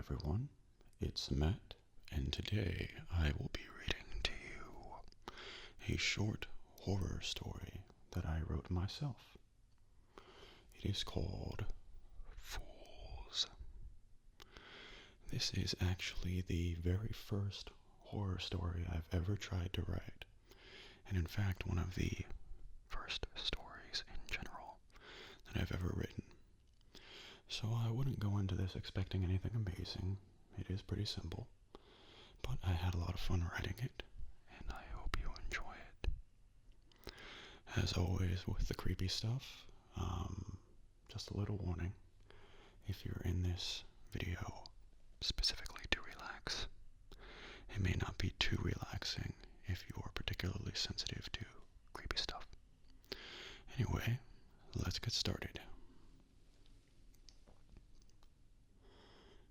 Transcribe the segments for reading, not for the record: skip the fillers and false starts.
everyone, it's Matt, and today I will be reading to you a short horror story that I wrote myself. It is called Fools. This is actually the very first horror story I've ever tried to write, and in fact one of the first stories in general that I've ever written. So I wouldn't go into this expecting anything amazing. It is pretty simple, but I had a lot of fun writing it, and I hope you enjoy it. As always with the creepy stuff, just a little warning. If you're in this video specifically to relax, it may not be too relaxing if you are particularly sensitive to creepy stuff. Anyway, let's get started.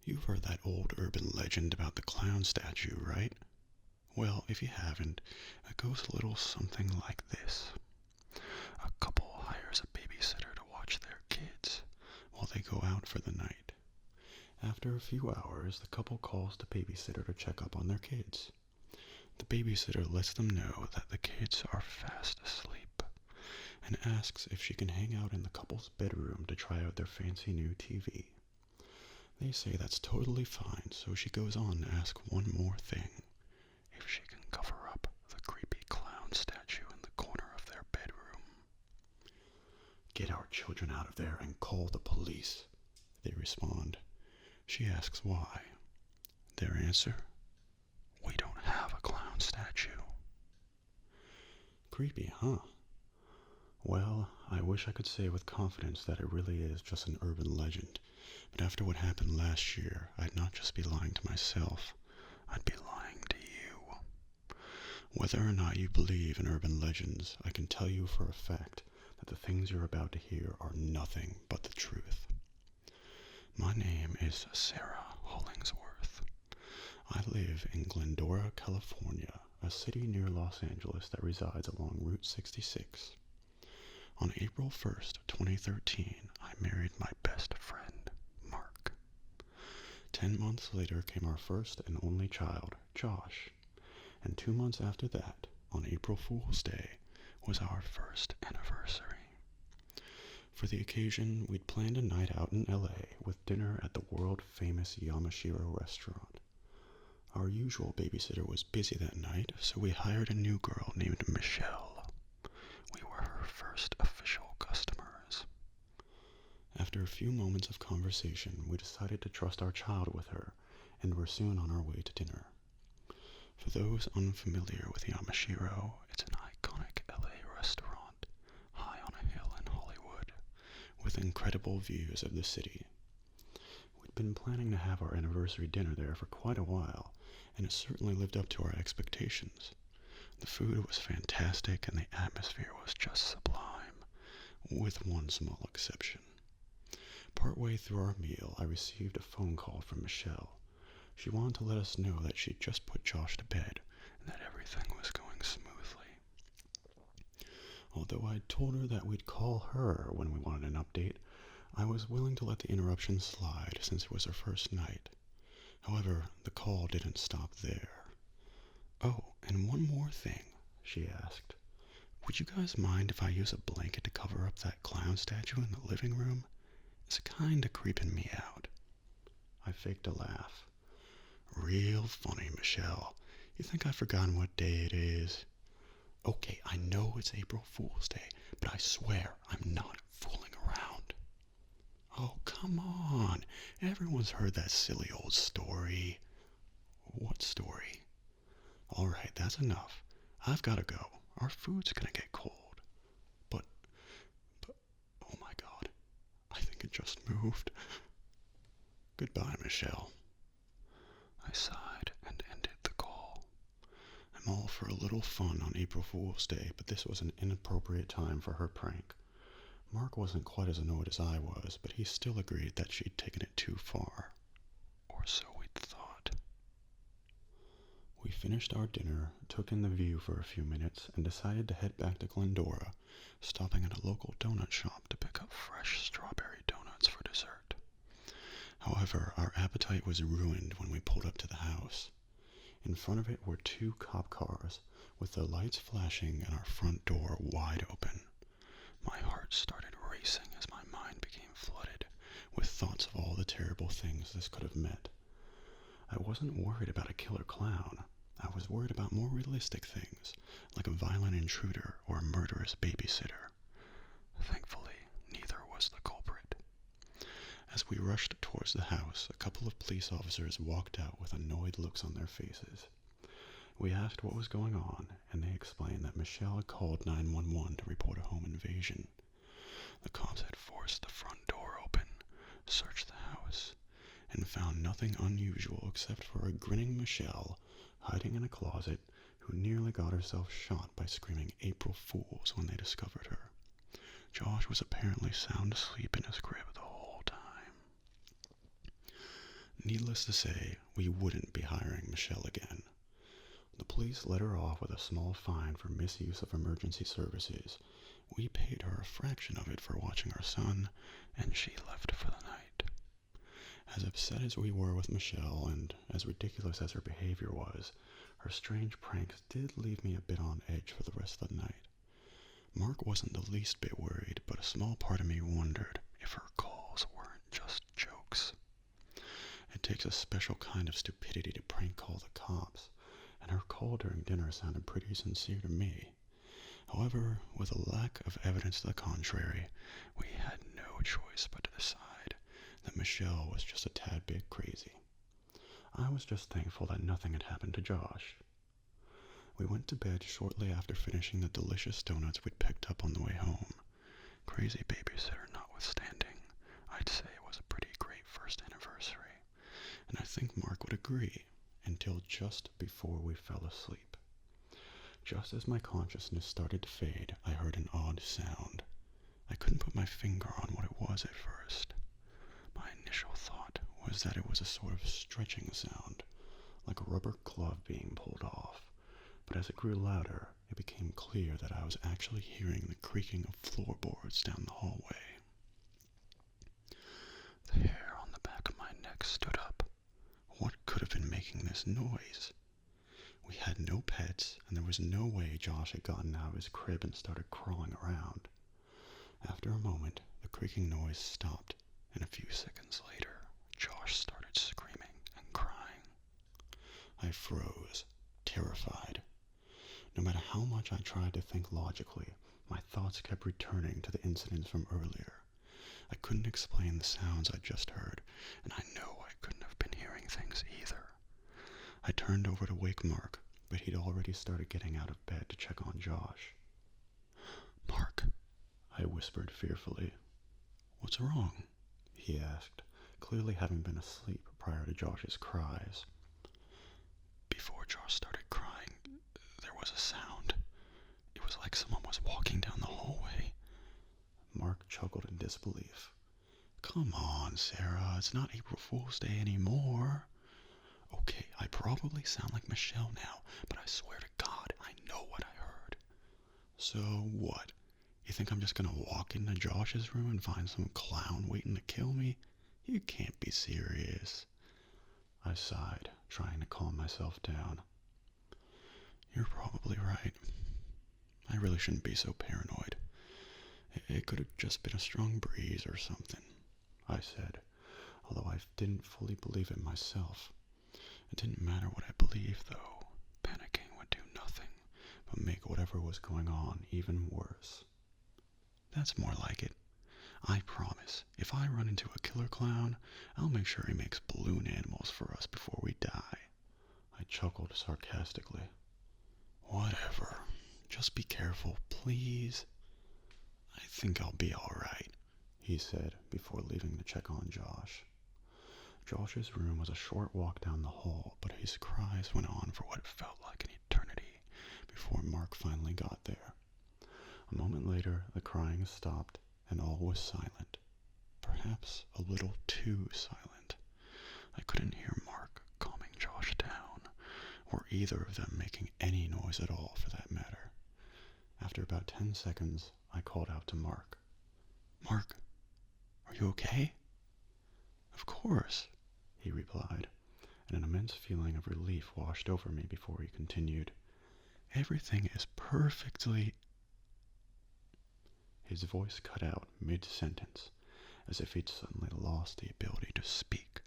You've heard that old urban legend about the clown statue, right? Well, if you haven't, it goes a little something like this. A couple hires a babysitter to watch their kids while they go out for the night. After a few hours, the couple calls the babysitter to check up on their kids. The babysitter lets them know that the kids are fast asleep and asks if she can hang out in the couple's bedroom to try out their fancy new TV. They say that's totally fine, so she goes on to ask one more thing. If she can cover up the creepy clown statue in the corner of their bedroom. Get our children out of there and call the police, they respond. She asks why. Their answer? We don't have a clown statue. Creepy, huh? Well, I wish I could say with confidence that it really is just an urban legend. But after what happened last year, I'd not just be lying to myself, I'd be lying to you. Whether or not you believe in urban legends, I can tell you for a fact that the things you're about to hear are nothing but the truth. My name is Sarah Hollingsworth. I live in Glendora, California, a city near Los Angeles that resides along Route 66. On April 1st, 2013, I married my best friend, Mark. 10 months later came our first and only child, Josh. And 2 months after that, on April Fool's Day, was our first anniversary. For the occasion, we'd planned a night out in LA with dinner at the world-famous Yamashiro restaurant. Our usual babysitter was busy that night, so we hired a new girl named Michelle. We were her first official customers. After a few moments of conversation, we decided to trust our child with her, and were soon on our way to dinner. For those unfamiliar with Yamashiro, it's an iconic LA restaurant, high on a hill in Hollywood, with incredible views of the city. We'd been planning to have our anniversary dinner there for quite a while, and it certainly lived up to our expectations. The food was fantastic and the atmosphere was just sublime, with one small exception. Partway through our meal, I received a phone call from Michelle. She wanted to let us know that she'd just put Josh to bed and that everything was going smoothly. Although I'd told her that we'd call her when we wanted an update, I was willing to let the interruption slide since it was her first night. However, the call didn't stop there. Oh, and one more thing, she asked. Would you guys mind if I use a blanket to cover up that clown statue in the living room? It's kinda creeping me out. I faked a laugh. Real funny, Michelle. You think I've forgotten what day it is? Okay, I know it's April Fool's Day, but I swear I'm not fooling around. Oh, come on. Everyone's heard that silly old story. What story? All right, that's enough. I've got to go. Our food's gonna get cold. But, oh my God. I think it just moved. Goodbye, Michelle. I sighed and ended the call. I'm all for a little fun on April Fool's Day, but this was an inappropriate time for her prank. Mark wasn't quite as annoyed as I was, but he still agreed that she'd taken it too far. Or so we'd thought. We finished our dinner, took in the view for a few minutes, and decided to head back to Glendora, stopping at a local donut shop to pick up fresh strawberry donuts for dessert. However, our appetite was ruined when we pulled up to the house. In front of it were 2 cop cars, with their lights flashing and our front door wide open. My heart started racing as my mind became flooded with thoughts of all the terrible things this could have meant. I wasn't worried about a killer clown. I was worried about more realistic things, like a violent intruder or a murderous babysitter. Thankfully, neither was the culprit. As we rushed towards the house, a couple of police officers walked out with annoyed looks on their faces. We asked what was going on, and they explained that Michelle had called 911 to report a home invasion. The cops had forced the front door open, searched the house, and found nothing unusual except for a grinning Michelle hiding in a closet who nearly got herself shot by screaming April Fools when they discovered her. Josh was apparently sound asleep in his crib the whole time. Needless to say, we wouldn't be hiring Michelle again. The police let her off with a small fine for misuse of emergency services. We paid her a fraction of it for watching our son, and she left for the night. As upset as we were with Michelle, and as ridiculous as her behavior was, her strange pranks did leave me a bit on edge for the rest of the night. Mark wasn't the least bit worried, but a small part of me wondered if her calls weren't just jokes. It takes a special kind of stupidity to prank call the cops, and her call during dinner sounded pretty sincere to me. However, with a lack of evidence to the contrary, we had no choice but to decide that Michelle was just a tad bit crazy. I was just thankful that nothing had happened to Josh. We went to bed shortly after finishing the delicious donuts we'd picked up on the way home. Crazy babysitter notwithstanding, I'd say it was a pretty great first anniversary, and I think Mark would agree, until just before we fell asleep. Just as my consciousness started to fade, I heard an odd sound. I couldn't put my finger on what it was at first. My initial thought was that it was a sort of stretching sound, like a rubber glove being pulled off. But as it grew louder, it became clear that I was actually hearing the creaking of floorboards down the hallway. The hair on the back of my neck stood up. What could have been making this noise? We had no pets, and there was no way Josh had gotten out of his crib and started crawling around. After a moment, the creaking noise stopped, and a few seconds later, Josh started screaming and crying. I froze, terrified. No matter how much I tried to think logically, my thoughts kept returning to the incidents from earlier. I couldn't explain the sounds I'd just heard, and I know I couldn't have been hearing things either. I turned over to wake Mark, but he'd already started getting out of bed to check on Josh. "Mark," I whispered fearfully. "What's wrong?" he asked, clearly having been asleep prior to Josh's cries. Before Josh started crying, there was a sound. It was like someone was walking down the hallway. Mark chuckled in disbelief. "Come on, Sarah, it's not April Fool's Day anymore." "Okay, I probably sound like Michelle now, but I swear to God, I know what I heard." "So what? You think I'm just gonna walk into Josh's room and find some clown waiting to kill me? You can't be serious." I sighed, trying to calm myself down. "You're probably right. I really shouldn't be so paranoid. It could have just been a strong breeze or something," I said, although I didn't fully believe it myself. It didn't matter what I believed, though. Panicking would do nothing but make whatever was going on even worse. "That's more like it. I promise, if I run into a killer clown, I'll make sure he makes balloon animals for us before we die." I chuckled sarcastically. "Whatever. Just be careful, please." "I think I'll be alright," he said before leaving to check on Josh. Josh's room was a short walk down the hall, but his cries went on for what felt like an eternity before Mark finally got there. A moment later, the crying stopped, and all was silent. Perhaps a little too silent. I couldn't hear Mark calming Josh down, or either of them making any noise at all for that matter. After about 10 seconds, I called out to Mark. "Mark, are you okay?" Of course, he replied, and an immense feeling of relief washed over me before he continued. Everything is perfectly... His voice cut out mid-sentence, as if he'd suddenly lost the ability to speak,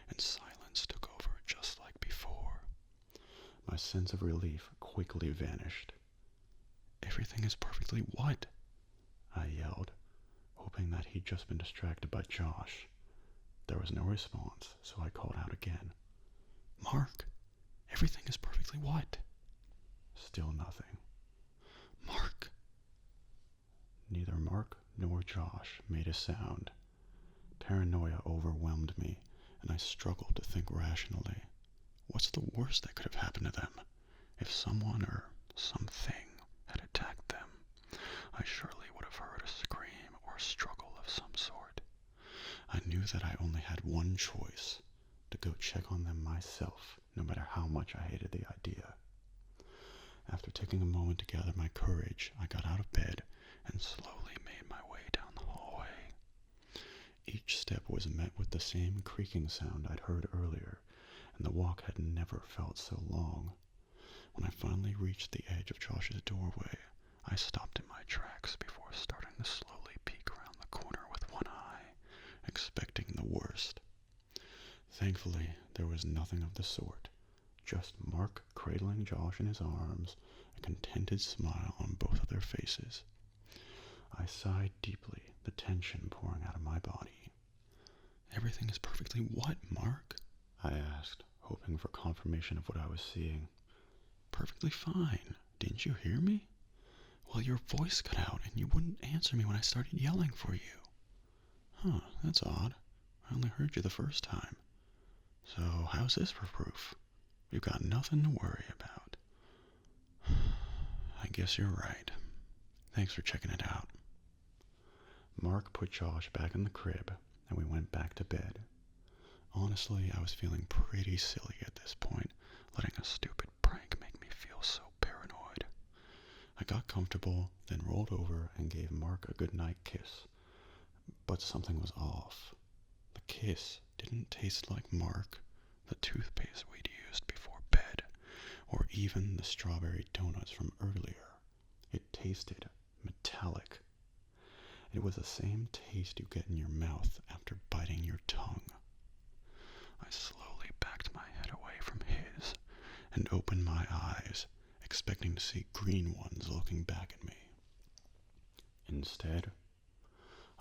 and silence took over just like before. My sense of relief quickly vanished. Everything is perfectly what? I yelled, hoping that he'd just been distracted by Josh. There was no response, so I called out again. Mark, everything is perfectly what? Still nothing. Mark! Neither Mark nor Josh made a sound. Paranoia overwhelmed me, and I struggled to think rationally. What's the worst that could have happened to them? If someone or something had attacked them, I surely would have heard a scream or struggle of some sort. I knew that I only had one choice, to go check on them myself, no matter how much I hated the idea. After taking a moment to gather my courage, I got out of bed and slowly made my way down the hallway. Each step was met with the same creaking sound I'd heard earlier, and the walk had never felt so long. When I finally reached the edge of Josh's doorway, I stopped in my tracks before starting to slowly peek around the corner with one eye, expecting the worst. Thankfully, there was nothing of the sort, just Mark cradling Josh in his arms, a contented smile on both of their faces. I sighed deeply, the tension pouring out of my body. Everything is perfectly what, Mark? I asked, hoping for confirmation of what I was seeing. Perfectly fine. Didn't you hear me? Well, your voice cut out and you wouldn't answer me when I started yelling for you. Huh, that's odd. I only heard you the first time. So how's this for proof? We've got nothing to worry about. I guess you're right. Thanks for checking it out. Mark put Josh back in the crib, and we went back to bed. Honestly, I was feeling pretty silly at this point, letting a stupid prank make me feel so paranoid. I got comfortable, then rolled over and gave Mark a goodnight kiss. But something was off. The kiss didn't taste like Mark, the toothpaste we'd used before bed, or even the strawberry donuts from earlier. It tasted metallic. It was the same taste you get in your mouth after biting your tongue. I slowly backed my head away from his and opened my eyes, expecting to see green ones looking back at me. Instead,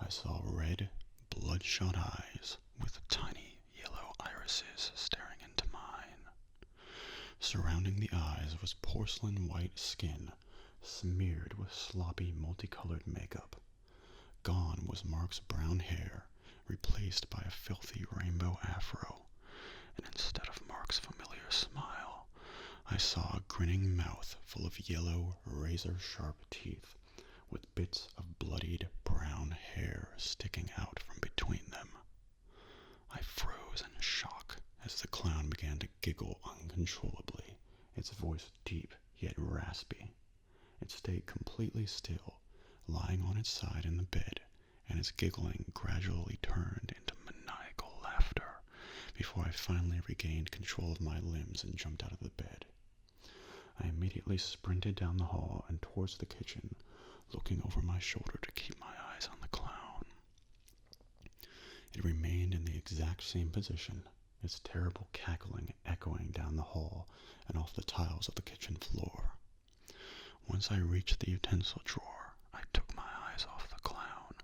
I saw red, bloodshot eyes with tiny yellow irises staring into mine. Surrounding the eyes was porcelain white skin, smeared with sloppy, multicolored makeup. Gone was Mark's brown hair, replaced by a filthy rainbow afro, and instead of Mark's familiar smile, I saw a grinning mouth full of yellow, razor-sharp teeth, with bits of bloodied brown hair sticking out from between them. I froze in shock as the clown began to giggle uncontrollably, its voice deep yet raspy. It stayed completely still, lying on its side in the bed, and its giggling gradually turned into maniacal laughter before I finally regained control of my limbs and jumped out of the bed. I immediately sprinted down the hall and towards the kitchen, looking over my shoulder to keep my eyes on the clown. It remained in the exact same position, its terrible cackling echoing down the hall and off the tiles of the kitchen floor. Once I reached the utensil drawer, I took my eyes off the clown,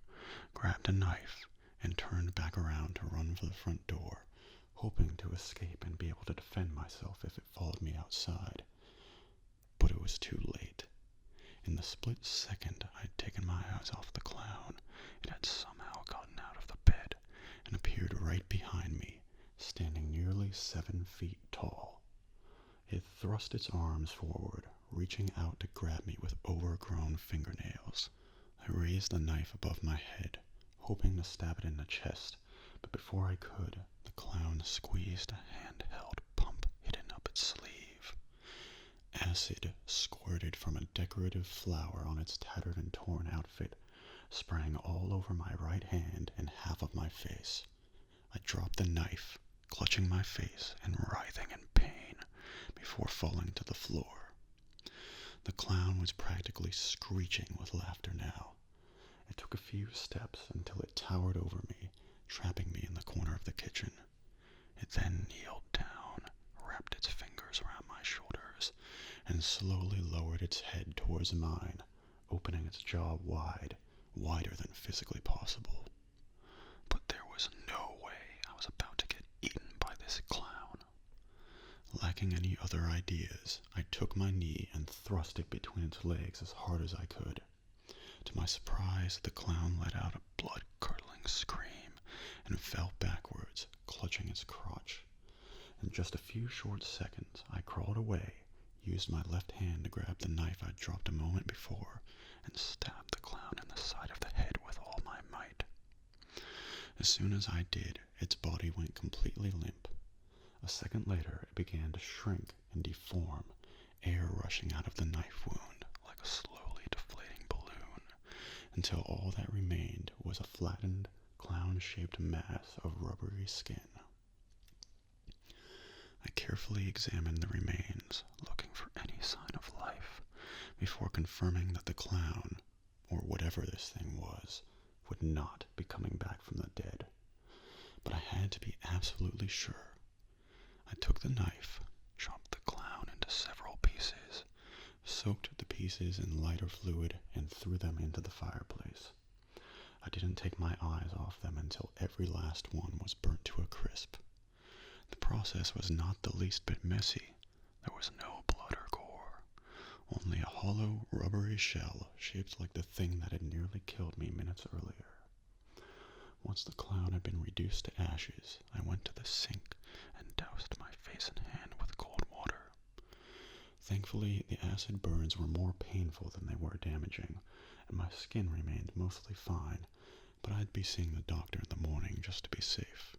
grabbed a knife, and turned back around to run for the front door, hoping to escape and be able to defend myself if it followed me outside. But it was too late. In the split second I'd taken my eyes off the clown, it had somehow gotten out of the bed and appeared right behind me, standing nearly 7 feet tall. It thrust its arms forward, reaching out to grab me with overgrown fingernails. I raised the knife above my head, hoping to stab it in the chest, but before I could, the clown squeezed a handheld pump hidden up its sleeve. Acid squirted from a decorative flower on its tattered and torn outfit, spraying all over my right hand and half of my face. I dropped the knife, clutching my face and writhing in pain before falling to the floor. The clown was practically screeching with laughter now. It took a few steps until it towered over me, trapping me in the corner of the kitchen. It then kneeled down, wrapped its fingers around my shoulders, and slowly lowered its head towards mine, opening its jaw wide, wider than physically possible. But there was no way I was about to get eaten by this clown. Lacking any other ideas, I took my knee and thrust it between its legs as hard as I could. To my surprise, the clown let out a blood-curdling scream and fell backwards, clutching its crotch. In just a few short seconds, I crawled away, used my left hand to grab the knife I'd dropped a moment before, and stabbed the clown in the side of the head with all my might. As soon as I did, its body went completely limp. A second later, it began to shrink and deform, air rushing out of the knife wound like a slowly deflating balloon, until all that remained was a flattened, clown-shaped mass of rubbery skin. I carefully examined the remains, looking for any sign of life, before confirming that the clown, or whatever this thing was, would not be coming back from the dead. But I had to be absolutely sure. I took the knife, chopped the clown into several pieces, soaked the pieces in lighter fluid, and threw them into the fireplace. I didn't take my eyes off them until every last one was burnt to a crisp. The process was not the least bit messy. There was no blood or gore, only a hollow, rubbery shell shaped like the thing that had nearly killed me minutes earlier. Once the clown had been reduced to ashes, I went to the sink and doused my face and hand with cold water. Thankfully, the acid burns were more painful than they were damaging, and my skin remained mostly fine, but I'd be seeing the doctor in the morning just to be safe.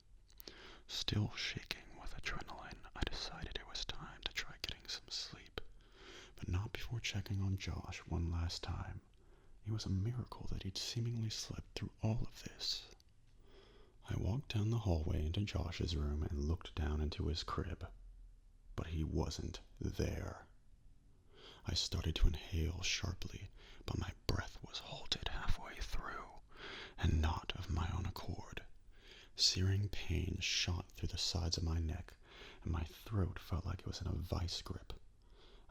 Still shaking with adrenaline, I decided it was time to try getting some sleep, but not before checking on Josh one last time. It was a miracle that he'd seemingly slept through all of this. I walked down the hallway into Josh's room and looked down into his crib, but he wasn't there. I started to inhale sharply, but my breath was halted halfway through, and not of my own accord. Searing pain shot through the sides of my neck, and my throat felt like it was in a vice grip.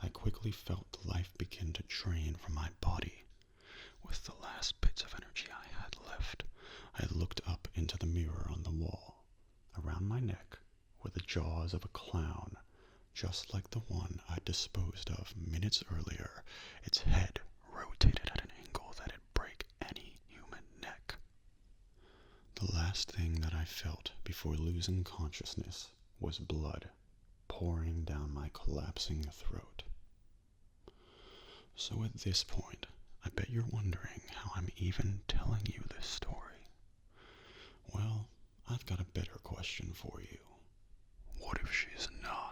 I quickly felt the life begin to drain from my body. With the last bits of energy I had left, I looked up into the mirror on the wall. Around my neck were the jaws of a clown, just like the one I'd disposed of minutes earlier, its head rotated at an angle that'd break any human neck. The last thing that I felt before losing consciousness was blood pouring down my collapsing throat. So at this point, I bet you're wondering how I'm even telling you this story. Well, I've got a better question for you. What if she's not?